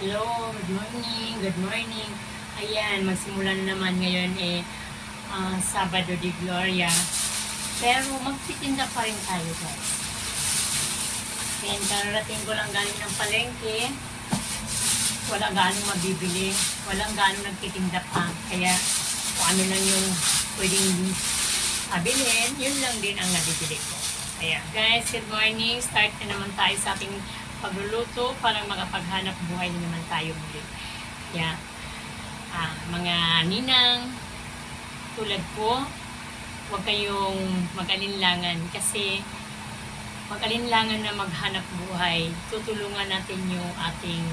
Hello, good morning, good morning. Ayan, magsimula na naman ngayon Sabado de Gloria. Pero magtitinda pa rin tayo, guys. Ayan, kararating ko lang galing ng palengke. Wala ganong mabibili. Walang ganong nagtitinda pa. Kaya kung ano lang yung pwedeng bilhin, yun lang din ang nabibili ko. Ayan, guys, good morning. Start na naman tayo sa ating pagluluto para makapaghanap buhay na naman tayo muli. Yeah. Mga ninang tulad ko, huwag kayong mag-alinlangan kasi mag-alinlangan na maghanap buhay. Tutulungan natin yung ating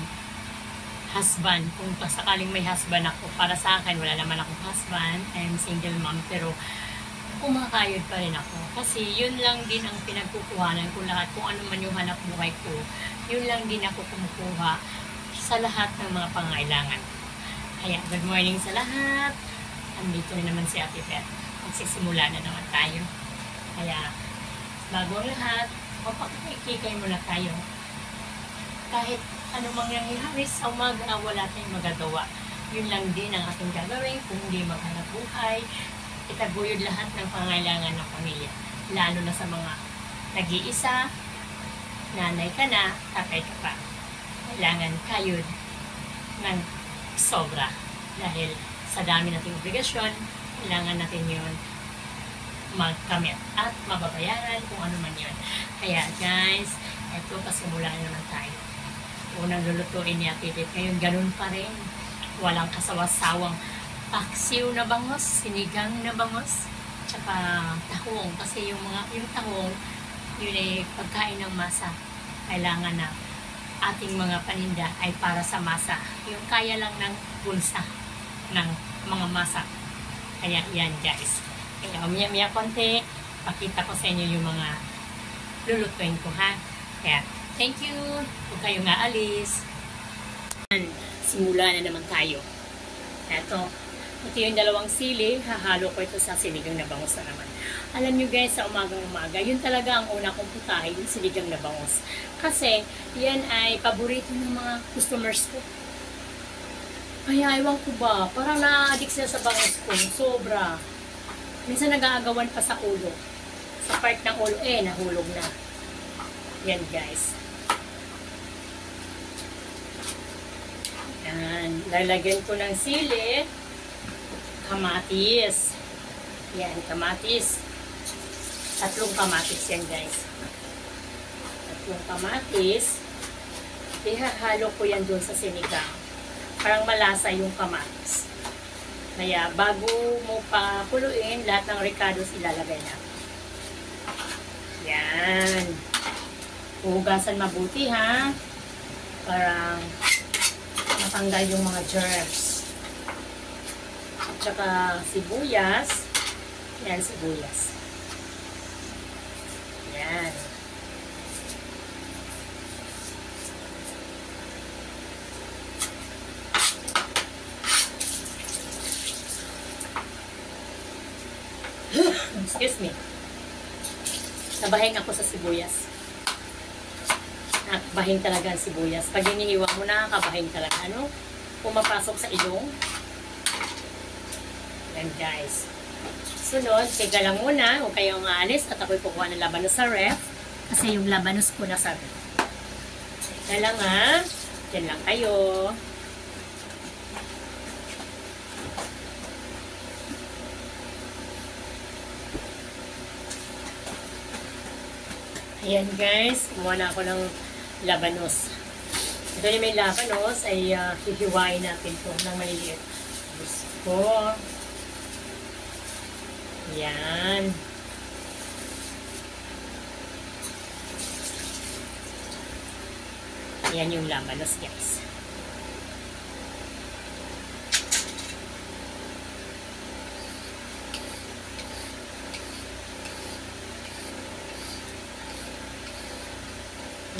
husband. Kung sakaling may husband ako, para sa akin, wala naman akong husband. I'm single mom, pero kumakayod pa rin ako. Kasi yun lang din ang pinagkukuhanan ko lahat. Kung ano man yung hanap buhay ko, yun lang din ako kumukuha sa lahat ng mga pangailangan. Kaya, good morning sa lahat. Andito na naman si Ate Pet. Magsisimula na naman tayo. Kaya, bago ang lahat, mapakikikay muna tayo. Kahit ano mang nangyari sa umaga, wala tayong magagawa. Yun lang din ang ating gagawin kung hindi maghanap buhay. Itaguyod lahat ng pangailangan ng pamilya. Lalo na sa mga nag-iisa, nanay ka na, tatay ka pa. Kailangan kayod ng sobra. Dahil sa dami nating obligasyon, kailangan natin yun magkamit at mababayaran kung ano man yun. Kaya guys, ito pasimula na naman tayo. Unang lulutuin ni Ate Pet ngayon, ganun pa rin. Walang kasawasawang paksiw na bangos, sinigang na bangos, tsaka tahong. Kasi yung tahong, yun ay pagkain ng masa. Kailangan na ating mga paninda ay para sa masa. Yung kaya lang ng bulsa ng mga masa. Kaya yan guys. Kaya umiya konti, pakita ko sa inyo yung mga lulutuin ko ha. Kaya thank you. Huwag kayong aalis. Simula na naman tayo. Ito yung dalawang sili, hahalo ko ito sa sinigang na bangus na naman. Alam nyo guys, sa umagang-umaga, yun talaga ang una kong putahe, yung sinigang na bangus. Kasi, yan ay paborito ng mga customers ko. Kaya, ewan ko ba, parang na-addict sila sa bangus ko, sobra. Minsan nag-aagawan pa sa ulo. Sa part ng ulo, nahulog na. Yan guys. Yan, lalagyan ko ng sili. Kamatis. Yan, kamatis. 3 kamatis yan, guys. 3 kamatis. Ihahalo ko yan doon sa sinigang. Parang malasa yung kamatis. Kaya, bago mo pa kuluin, lahat ng ricados ilalagay na. Yan. Hugasan mabuti, ha? Para matanggal yung mga germs. Tsaka sibuyas. Yan, sibuyas. Yan. Excuse me. Nabahing ako sa sibuyas. Nakabahing talaga ang sibuyas. Pag hinihiwa mo, nakakabahing talaga. Ano? Pumapasok sa ilong. Yan guys. Sunod, tiga lang muna. Huwag kayong aalis at ako'y kukuha ng labanos sa ref. Kasi yung labanos ko nasa ref. Tiga lang ha. Yan lang kayo. Ayan guys. Kumuha na ako ng labanos. Ito yung may labanos ay hihiwain natin ito ng maliliit. Gusto. Yan. Yan yung labanos guys.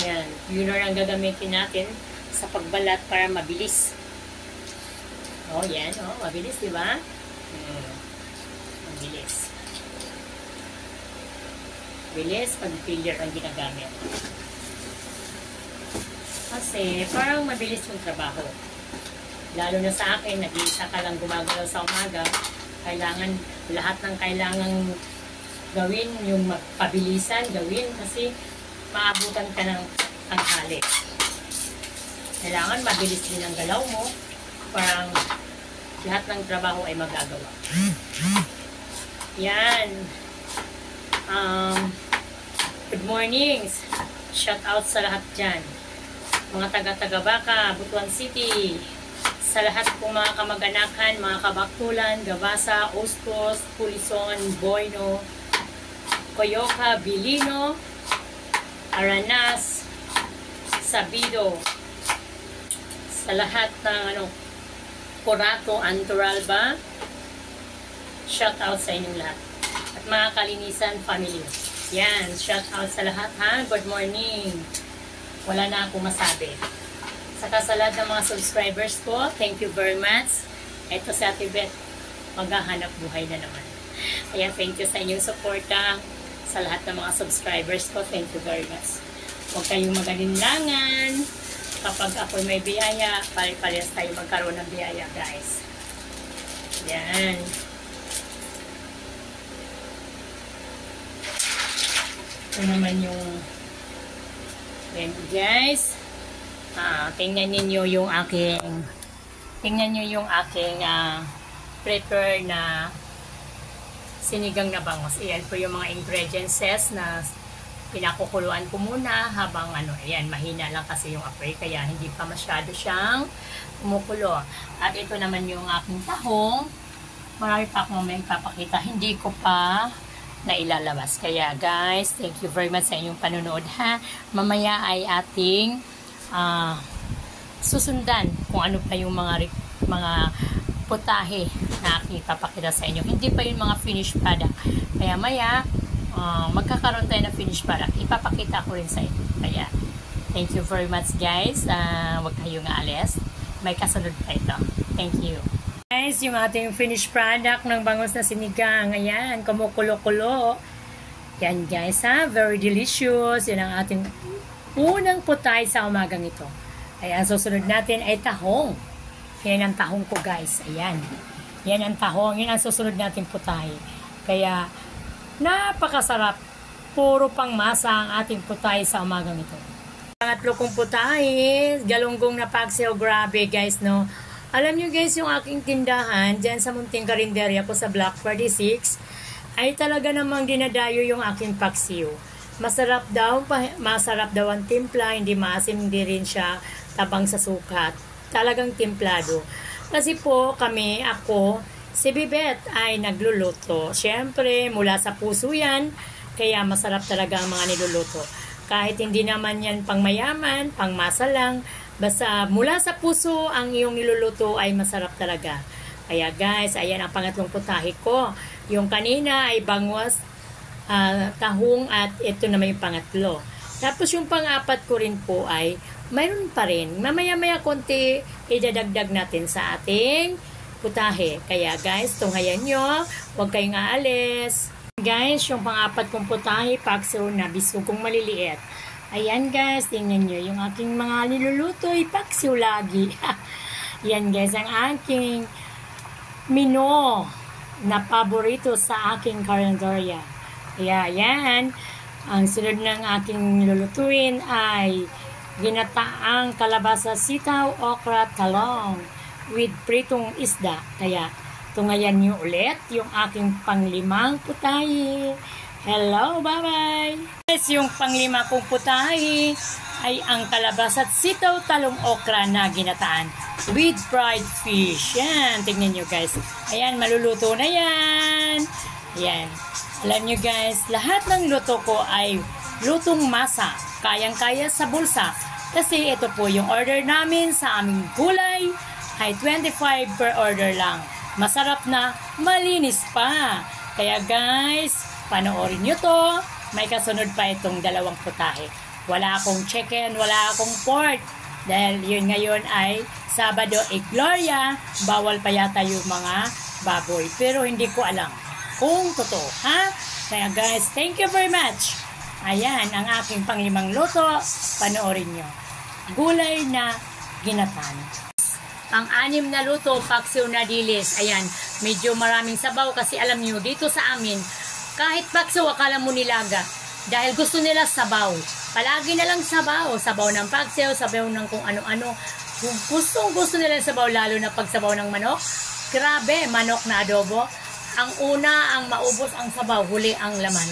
Yan. Yun ang gagamitin natin sa pagbalat para mabilis. Oh, yan. Oh, mabilis, di ba? Mabilis. Bilis pag filler ang ginagamit. Kasi parang mabilis yung trabaho. Lalo na sa akin, nag-iisa ka lang gumagalaw sa umaga. Kailangan, lahat ng kailangang gawin, yung magpabilisan, gawin kasi maabutan ka ng tanghali. Kailangan mabilis din ang galaw mo. Parang lahat ng trabaho ay magagawa. Yan. Good mornings. Shout out sa lahat dyan. Mga taga-Baka, Butuan City. Sa lahat pong mga kamag-anakan, mga Kabaktulan, Gabasa, Ostos, Pulison, Boyno, Coyoca, Bilino, Aranas, Sabido. Sa lahat ng Corato, Anturalba, shout out sa inyong lahat. At mga Kalinisan family. Yan, shout out sa lahat ha. Good morning. Wala na akong masabi. Saka sa lahat ng mga subscribers ko, thank you very much. Ito si Ate Beth, maghahanap buhay na naman. Kaya thank you sa inyong suporta. Sa lahat ng mga subscribers ko, thank you very much. Huwag kayong magalinlangan. Kapag ako may biyaya, pare-parehas tayo magkaroon ng biyaya, guys. Yan. Ito naman yung yan, guys. Tingnan niyo yung aking prepare na sinigang na bangus. Ayan po yung mga ingredients na pinakukuluan ko muna habang ayan, mahina lang kasi yung apoy kaya hindi pa masyado siyang kumukulo. At ito naman yung aking tahong. Marami pa akong may papakita. Hindi ko pa na ilalabas. Kaya guys, thank you very much sa inyong panonood ha. Mamaya ay ating susundan kung ano pa yung mga putahe na aking ipapakita sa inyo. Hindi pa yung mga finished product. Kaya maya, magkakaroon tayo ng finished product. Ipapakita ko rin sa inyo. Kaya, thank you very much guys. Huwag kayong aalis. May kasunod pa ito. Thank you. Guys, yung ating finished product ng bangus na sinigang. Ayan, kumukulo-kulo. Yan guys ha. Very delicious. Yan ang ating unang putay sa umagang ito. Ayan, susunod natin ay tahong. Yan ang tahong ko guys. Ayan. Yan ang tahong. Yan ang susunod natin putay. Kaya, napakasarap. Puro pang masa ang ating putay sa umagang ito. Pangatlo kong putay. Galunggong na pagsew. Grabe guys, no? Alam nyo guys, yung aking tindahan dyan sa Munting Karinderya ko sa Block 46 ay talaga namang dinadayo yung aking paksiw. Masarap daw ang timpla, hindi maasim, hindi rin siya tabang sa sukat. Talagang timplado. Kasi po ako, si Bibet ay nagluluto. Siyempre, mula sa puso yan, kaya masarap talaga ang mga niluluto. Kahit hindi naman yan pang mayaman, pang masa lang, basta mula sa puso ang iyong niluluto ay masarap talaga. Kaya guys, ayan ang pangatlong putahe ko. Yung kanina ay bangus, tahong at ito naman yung pangatlo. Tapos yung pang-apat ko rin po ay mayroon pa rin. Mamaya-maya konti idadagdag natin sa ating putahe. Kaya guys, tunghayan nyo. Huwag kayong aalis. Guys, yung pang-apat kong putahe, paksiw na bisugong maliliit. Ayan guys, tingnan nyo. Yung aking mga niluluto ay paksiw lagi. Yan guys, ang aking mino na paborito sa aking karinderya. Kaya yan, ang sunod ng aking nilulutuin ay ginataang kalabasa, sitaw, okra, talong with pritong isda. Kaya tungayan nyo ulit yung aking panglimang putahe. Hello, bye-bye! Guys, yung panglima kong putahe ay ang kalabasa at sitaw, talong, okra na ginataan with fried fish. Yan, tingnan nyo guys. Ayan, maluluto na yan. Ayan. Alam nyo guys, lahat ng luto ko ay lutong masa. Kayang-kaya sa bulsa. Kasi ito po yung order namin sa aming gulay ay 25 per order lang. Masarap na, malinis pa. Kaya guys, panoorin nyo to. May kasunod pa itong dalawang putahe. Wala akong chicken, wala akong pork. Dahil yun ngayon ay Sabado Gloria. Bawal pa yata yung mga baboy. Pero hindi ko alam kung totoo. Ha? Kaya guys, thank you very much. Ayan, ang aking panglimang luto. Panoorin nyo. gulay na ginatan. Pang-anim na luto, paksiw na dilis. Ayan, medyo maraming sabaw kasi alam niyo dito sa amin, kahit paksiw akala mo nilaga. Dahil gusto nila sabaw. Palagi na lang sabaw. Sabaw ng paksiw, sabaw ng kung ano-ano. Gusto nila sabaw, lalo na pag sabaw ng manok. Grabe, manok na adobo. Ang una, ang maubos ang sabaw, huli ang laman.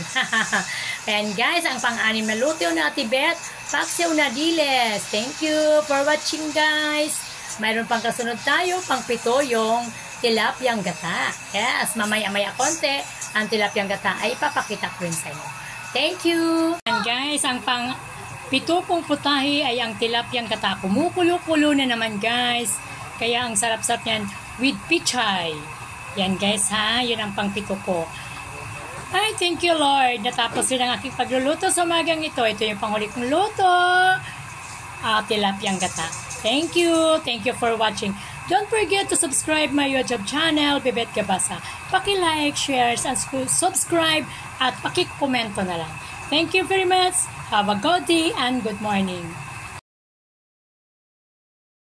Ayan guys, ang pang-anim na luto na Tibet, paksiw na diles. Thank you for watching guys. Mayroon pang kasunod tayo, pang-pito yung tilapyang gata. Yes, mamaya-maya konti, ang tilapyang gata ay ipapakita ko rin sa inyo. Thank you! And guys, ang pang-pito pong putahe ay ang tilapyang gata. Kumukulo-kulo na naman guys. Kaya ang sarap-sarap niyan with pichay. Yan guys ha, yun ang pang-pito po. Ay, thank you Lord. Natapos rin ang aking pagluluto sa umagang ito. Ito yung panghuli kong luto. Tilapyang gata. Thank you. Thank you for watching. Don't forget to subscribe my YouTube channel, Bebet Gabasa. Paki-like, share, and subscribe at paki-komento na lang. Thank you very much. Have a good day and good morning.